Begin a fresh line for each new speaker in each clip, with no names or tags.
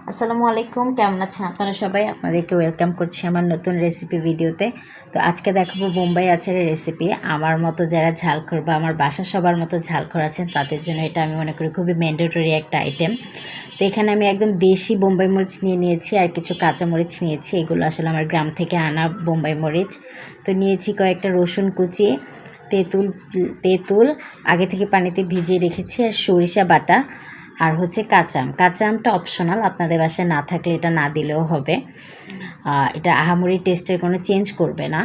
আসসালামু আলাইকুম, কেমন আছেন আপনারা সবাই? আপনাদেরকে ওয়েলকাম করছি আমার নতুন রেসিপি ভিডিওতে। তো আজকে দেখাবো বোম্বাই আচারের রেসিপি। আমার মতো যারা ঝালখোর বা আমার বাসা সবার মতো ঝালখোর আছেন তাদের জন্য এটা আমি মনে করি খুবই ম্যান্ডেটরি একটা আইটেম। তো এখানে আমি একদম দেশি বোম্বাই মরিচ নিয়ে নিয়েছি আর কিছু কাঁচা মরিচ নিয়েছি। এগুলো আসলে আমার গ্রাম থেকে আনা বোম্বাই মরিচ। তো নিয়েছি কয়েকটা রসুন কুচি, তেঁতুল তেঁতুল আগে থেকে পানিতে ভিজিয়ে রেখেছি, আর সরিষা বাটা, আর হচ্ছে কাঁচা আমটা অপশনাল, আপনাদের বাসায় না থাকলে এটা না দিলেও হবে। এটা আহামরি টেস্টের কোনো চেঞ্জ করবে না।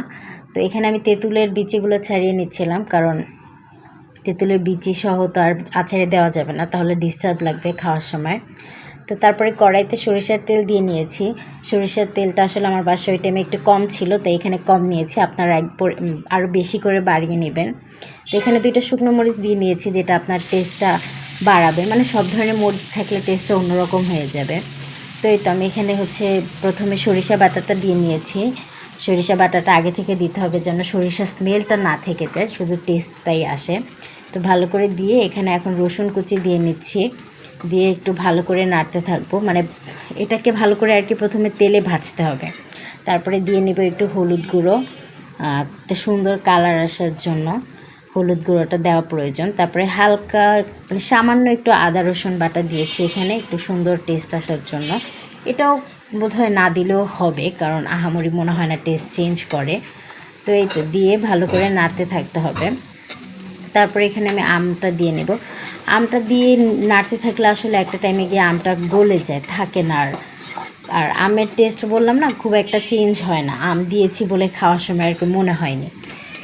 তো এখানে আমি তেঁতুলের বিচিগুলো ছাড়িয়ে নিচ্ছিলাম, কারণ তেঁতুলের বিচি সহ তো আর আচারে দেওয়া যাবে না, তাহলে ডিস্টার্ব লাগবে খাওয়ার সময়। তো তারপরে কড়াইতে সরিষার তেল দিয়ে নিয়েছি। সরিষার তেলটা আসলে আমার বাসায় ওই টাইমে একটু কম ছিল, তাই এখানে কম নিয়েছি, আপনারা আরও বেশি করে বাড়িয়ে নেবেন। তো এখানে 2টা শুকনো মরিচ দিয়ে নিয়েছি, যেটা আপনার টেস্টটা বাড়াবে, মানে সব ধরনের মরিচ থাকলে টেস্টটা অন্যরকম হয়ে যাবে। তো এই তো আমি এখানে প্রথমে সরিষা বাটাটা দিয়ে নিয়েছি। সরিষা বাটাটা আগে থেকে দিতে হবে যেন সরিষার স্মেলটা না থেকে যায়, শুধু টেস্টটাই আসে। তো ভালো করে দিয়ে এখানে এখন রসুন কুচি দিয়ে নিচ্ছি, দিয়ে একটু ভালো করে নাড়তে থাকবো, মানে এটাকে ভালো করে আর কি প্রথমে তেলে ভাজতে হবে। তারপরে দিয়ে নেব একটু হলুদ গুঁড়ো, একটা সুন্দর কালার আসার জন্য হলুদ গুঁড়োটা দেওয়া প্রয়োজন। তারপরে হালকা মানে সামান্য একটু আদা রসুন বাটা দিয়েছি এখানে, একটু সুন্দর টেস্ট আসার জন্য। এটাও বোধহয় না দিলেও হবে, কারণ আহামরি মনে হয় না টেস্ট চেঞ্জ করে। তো এই তো দিয়ে ভালো করে নাড়তে থাকতে হবে। তারপরে এখানে আমি আমটা দিয়ে নেব। আমটা দিয়ে নাড়তে থাকলে আসলে একটা টাইমে গিয়ে আমটা গলে যায়, থাকে না। আর আমের টেস্ট বললাম না, খুব একটা চেঞ্জ হয় না, আম দিয়েছি বলে খাওয়ার সময় আর কি মনে হয়নি।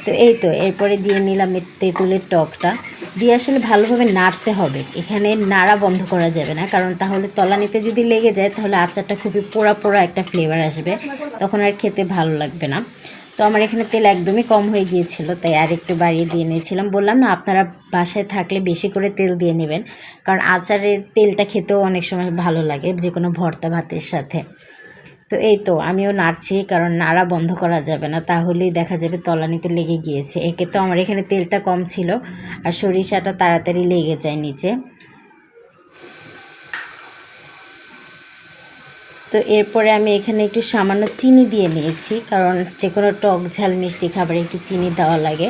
তো এই তো এরপরে দিয়ে নিলাম তেঁতুলের টকটা, দিয়ে আসলে ভালোভাবে নাড়তে হবে। এখানে নাড়া বন্ধ করা যাবে না, কারণ তাহলে তলানিতে যদি লেগে যায় তাহলে আচারটা খুবই পোড়া পোড়া একটা ফ্লেভার আসবে, তখন আর খেতে ভালো লাগবে না। তো আমার এখানে তেল একদমই কম হয়ে গিয়েছিল, তাই আর একটু বাড়িয়ে দিয়ে নিয়েছিলাম। বললাম না, আপনারা বাসায় থাকলে বেশি করে তেল দিয়ে নেবেন, কারণ আচারের তেলটা খেতেও অনেক সময় ভালো লাগে যে কোনো ভর্তা ভাতের সাথে। তো এই তো আমিও নাড়ছি, কারণ নাড়া বন্ধ করা যাবে না, তাহলেই দেখা যাবে তলানিতে লেগে গিয়েছে। একে তো আমার এখানে তেলটা কম ছিল, আর সরিষাটা তাড়াতাড়ি লেগে যায় নিচে। তো এরপরে আমি এখানে একটু সামান্য চিনি দিয়ে নিয়েছি, কারণ যে কোনো টক ঝাল মিষ্টি খাবারে একটু চিনি দেওয়া লাগে।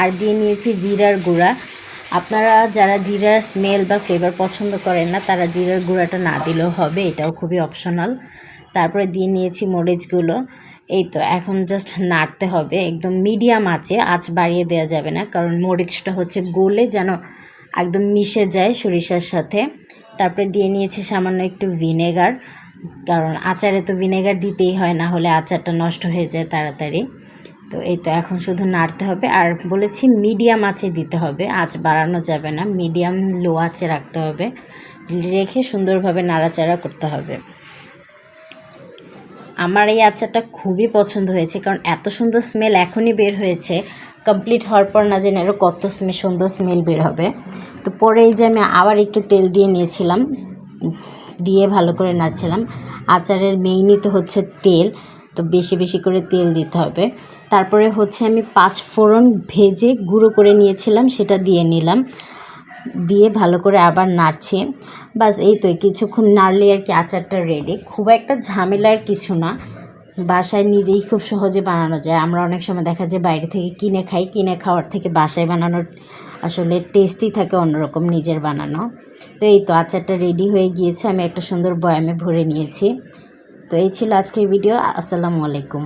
আর দিয়ে নিয়েছি জিরার গুঁড়া। আপনারা যারা জিরার স্মেল বা ফ্লেভার পছন্দ করেন না, তারা জিরার গুঁড়াটা না দিলেও হবে, এটাও খুবই অপশনাল। তারপরে দিয়ে নিয়েছি মরিচগুলো। এই তো এখন জাস্ট নাড়তে হবে একদম মিডিয়াম আঁচে, আঁচ বাড়িয়ে দেওয়া যাবে না, কারণ মরিচটা গলে যেন একদম মিশে যায় সরিষার সাথে। তারপরে দিয়ে নিয়েছি সামান্য একটু ভিনেগার, কারণ আচারে তো ভিনেগার দিতেই হয়, না হলে আচারটা নষ্ট হয়ে যায় তাড়াতাড়ি। তো এই তো এখন শুধু নাড়তে হবে, আর বলেছি মিডিয়াম আঁচে দিতে হবে, আঁচ বাড়ানো যাবে না, মিডিয়াম লো আঁচে রাখতে হবে, রেখে সুন্দরভাবে নাড়াচাড়া করতে হবে। আমার এই আচারটা খুবই পছন্দ হয়েছে, কারণ এত সুন্দর স্মেল এখনই বের হয়েছে, কমপ্লিট হওয়ার পর না জেনে আরও কত সুন্দর স্মেল বের হবে। তো পরে এই যে আমি আবার একটু তেল দিয়ে নিয়েছিলাম, দিয়ে ভালো করে নাড়ছিলাম। আচারের মেইনই তো হচ্ছে তেল, তো বেশি বেশি করে তেল দিতে হবে। তারপরে আমি 5 ফোড়ন ভেজে গুঁড়ো করে নিয়েছিলাম, সেটা দিয়ে নিলাম, দিয়ে ভালো করে আবার নাড়ছি। বাস এই তো কিছুক্ষণ নাড়লে আর কি আচারটা রেডি। খুব একটা ঝামেলার কিছু না, বাসায় নিজেই খুব সহজে বানানো যায়। আমরা অনেক সময় দেখা যায় বাইরে থেকে কিনে খাই, কিনে খাওয়ার থেকে বাসায় বানানোর আসলে টেস্টই থাকে অন্যরকম নিজের বানানো। তো এই তো আচারটা রেডি হয়ে গিয়েছে, আমি একটা সুন্দর বয়ামে ভরে নিয়েছি। তো এই ছিল আজকের ভিডিও। আসসালামু আলাইকুম।